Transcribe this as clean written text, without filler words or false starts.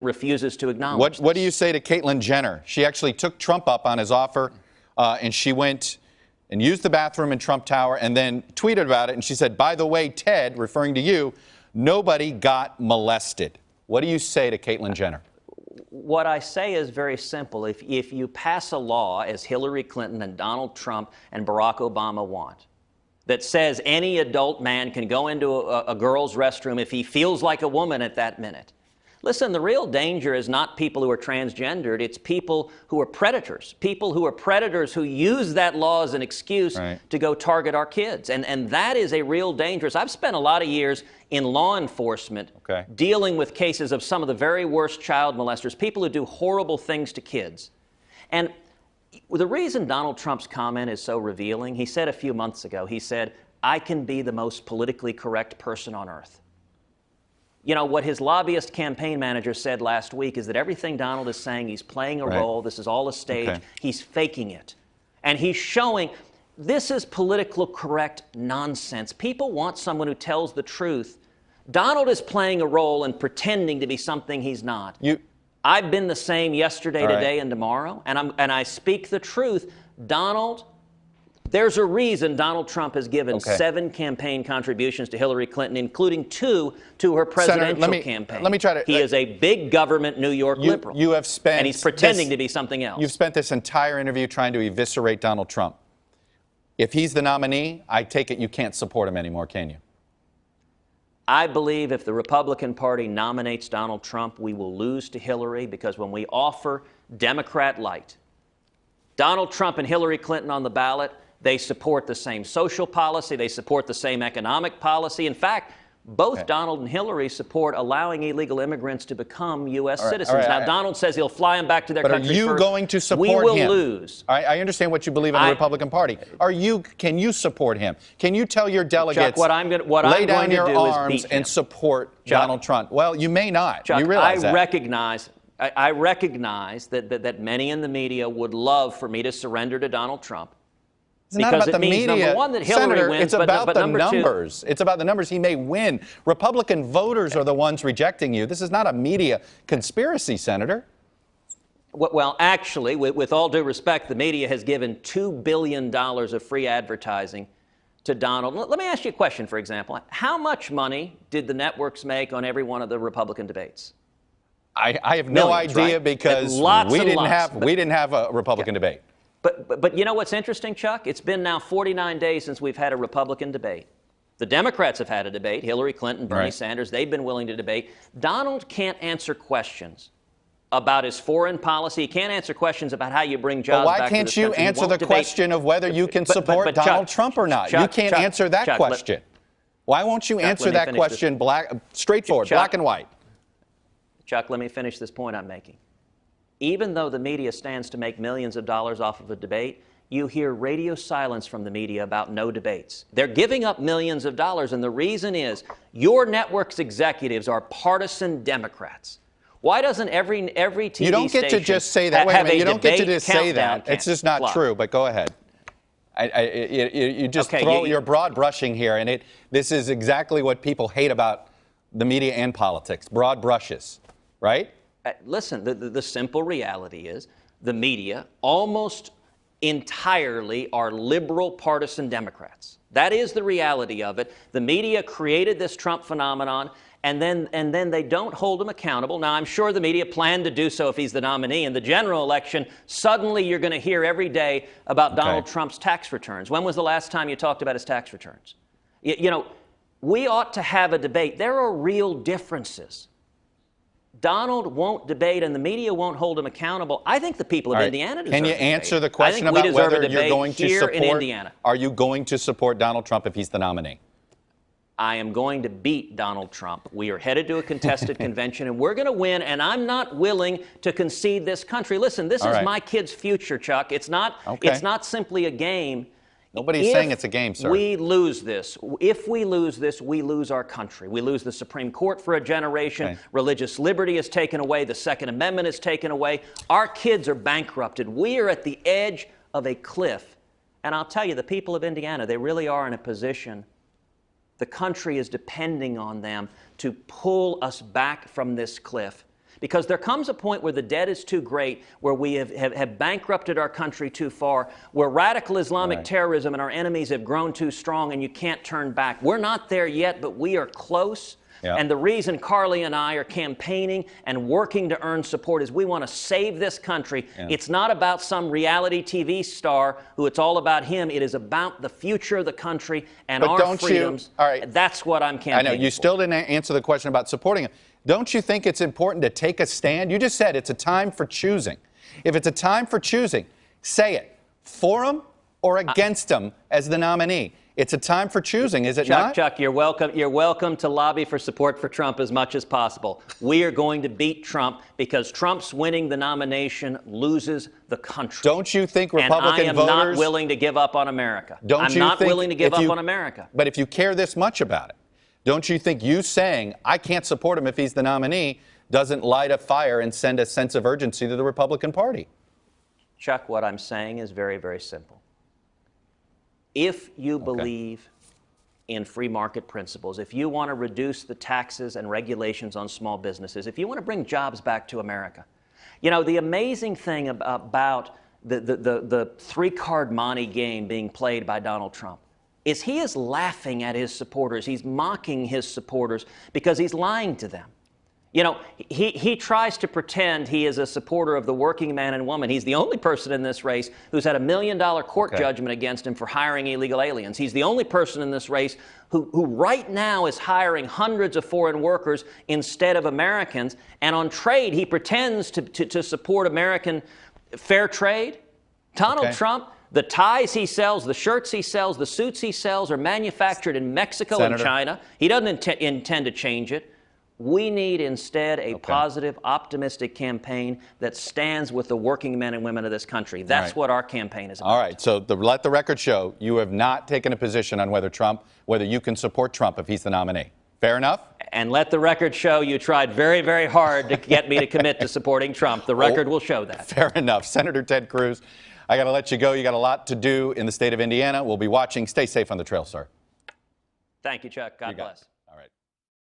refuses to acknowledge What do you say to Caitlyn Jenner? She actually took Trump up on his offer, and she went and used the bathroom in Trump Tower and then tweeted about it. And she said, by the way, Ted, referring to you, nobody got molested. What do you say to Caitlyn Jenner? What I say is very simple. If you pass a law, as Hillary Clinton and Donald Trump and Barack Obama want, that says any adult man can go into a girl's restroom if he feels like a woman at that minute. Listen, the real danger is not people who are transgendered. It's people who are predators. People who are predators who use that law as an excuse to go target our kids. And that is a real danger. I've spent a lot of years in law enforcement dealing with cases of some of the very worst child molesters, people who do horrible things to kids. And the reason Donald Trump's comment is so revealing, he said a few months ago, he said, I can be the most politically correct person on earth. You know, what his lobbyist campaign manager said last week is that everything Donald is saying, he's playing a role, this is all a stage, he's faking it. And he's showing, this is political correct nonsense. People want someone who tells the truth. Donald is playing a role and pretending to be something he's not. I've been the same yesterday, today, and tomorrow, and I speak the truth. Donald, there's a reason Donald Trump has given 7 campaign contributions to Hillary Clinton, including 2 to her presidential campaign. Let me try to. He is a big government New York liberal. You have spent, and he's pretending to be something else. You've spent this entire interview trying to eviscerate Donald Trump. If he's the nominee, I take it you can't support him anymore, can you? I believe if the Republican Party nominates Donald Trump, we will lose to Hillary, because when we offer Democrat light, Donald Trump and Hillary Clinton on the ballot, they support the same social policy. They support the same economic policy. In fact, both Donald and Hillary support allowing illegal immigrants to become U.S. citizens. Now, Donald says he'll fly them back to their country first. But are you going to support him? We will lose. I understand what you believe in the Republican Party. Can you support him? Can you tell your delegates, Chuck, lay down your arms and support Donald Trump? Well, you may not. Chuck, you realize that. I recognize that many in the media would love for me to surrender to Donald Trump. It's not about the media, number one, that Hillary Senator, wins, it's about the numbers. Two, it's about the numbers. He may win. Republican voters are the ones rejecting you. This is not a media conspiracy, Senator. Well, actually, with all due respect, the media has given $2 billion of free advertising to Donald. Let me ask you a question, for example. How much money did the networks make on every one of the Republican debates? I have no idea, because we didn't have a Republican debate. But you know what's interesting, Chuck? It's been now 49 days since we've had a Republican debate. The Democrats have had a debate. Hillary Clinton, Bernie Sanders, they've been willing to debate. Donald can't answer questions about his foreign policy. He can't answer questions about how you bring jobs back to this country. Why can't you answer the question of whether you can support Donald Trump or not? You can't answer that question. Why won't you answer that question straightforward, black and white? Chuck, let me finish this point I'm making. Even though the media stands to make millions of dollars off of a debate, you hear radio silence from the media about no debates. They're giving up millions of dollars, and the reason is your network's executives are partisan Democrats. Why doesn't every TV station You don't get to just say that. Wait a minute. You don't get to just say that. It's just not true, but go ahead. You just throw your broad brushing here, and this is exactly what people hate about the media and politics, broad brushes, right? Listen, the simple reality is the media almost entirely are liberal partisan Democrats. That is the reality of it. The media created this Trump phenomenon, and then they don't hold him accountable. Now, I'm sure the media planned to do so if he's the nominee. In the general election, suddenly you're going to hear every day about Donald Trump's tax returns. When was the last time you talked about his tax returns? You know, we ought to have a debate. There are real differences. Donald won't debate, and the media won't hold him accountable. I think the people of Indiana deserve Can you answer the question about whether you're going to support? Are you going to support Donald Trump if he's the nominee? I am going to beat Donald Trump. We are headed to a contested convention, and we're going to win, and I'm not willing to concede this country. Listen, this is my kid's future, Chuck. It's not simply a game. Nobody's saying it's a game, sir. If we lose this, we lose our country. We lose the Supreme Court for a generation. Religious liberty is taken away. The Second Amendment is taken away. Our kids are bankrupted. We are at the edge of a cliff. And I'll tell you, the people of Indiana, they really are in a position. The country is depending on them to pull us back from this cliff. Because there comes a point where the debt is too great, where we have bankrupted our country too far, where radical Islamic terrorism and our enemies have grown too strong, and you can't turn back. We're not there yet, but we are close. Yeah. And the reason Carly and I are campaigning and working to earn support is we want to save this country. Yeah. It's not about some reality TV star who it's all about him. It is about the future of the country and our freedoms. All right. That's what I'm campaigning for. I know. You still didn't answer the question about supporting him. Don't you think it's important to take a stand? You just said it's a time for choosing. If it's a time for choosing, say it. For him or against him as the nominee. It's a time for choosing, is it not? Chuck, you're welcome. You're welcome to lobby for support for Trump as much as possible. We are going to beat Trump because Trump's winning the nomination loses the country. Don't you think Republican voters... And I am not willing to give up on America. I'm not willing to give up on America. But if you care this much about it, don't you think you saying, I can't support him if he's the nominee, doesn't light a fire and send a sense of urgency to the Republican Party? Chuck, what I'm saying is very, very simple. If you believe in free market principles, if you want to reduce the taxes and regulations on small businesses, if you want to bring jobs back to America, you know, the amazing thing about the three-card monte game being played by Donald Trump is he is laughing at his supporters. He's mocking his supporters because he's lying to them. You know, he tries to pretend he is a supporter of the working man and woman. He's the only person in this race who's had $1 million court judgment against him for hiring illegal aliens. He's the only person in this race who right now is hiring hundreds of foreign workers instead of Americans. And on trade, he pretends to support American fair trade. Donald Trump, the ties he sells, the shirts he sells, the suits he sells are manufactured in Mexico and China. He doesn't intend to change it. We need instead a positive, optimistic campaign that stands with the working men and women of this country. That's what our campaign is about. All right, so let the record show you have not taken a position on whether you can support Trump if he's the nominee. Fair enough? And let the record show you tried very, very hard to get me to commit to supporting Trump. The record will show that. Fair enough. Senator Ted Cruz, I got to let you go. You got a lot to do in the state of Indiana. We'll be watching. Stay safe on the trail, sir. Thank you, Chuck. God bless.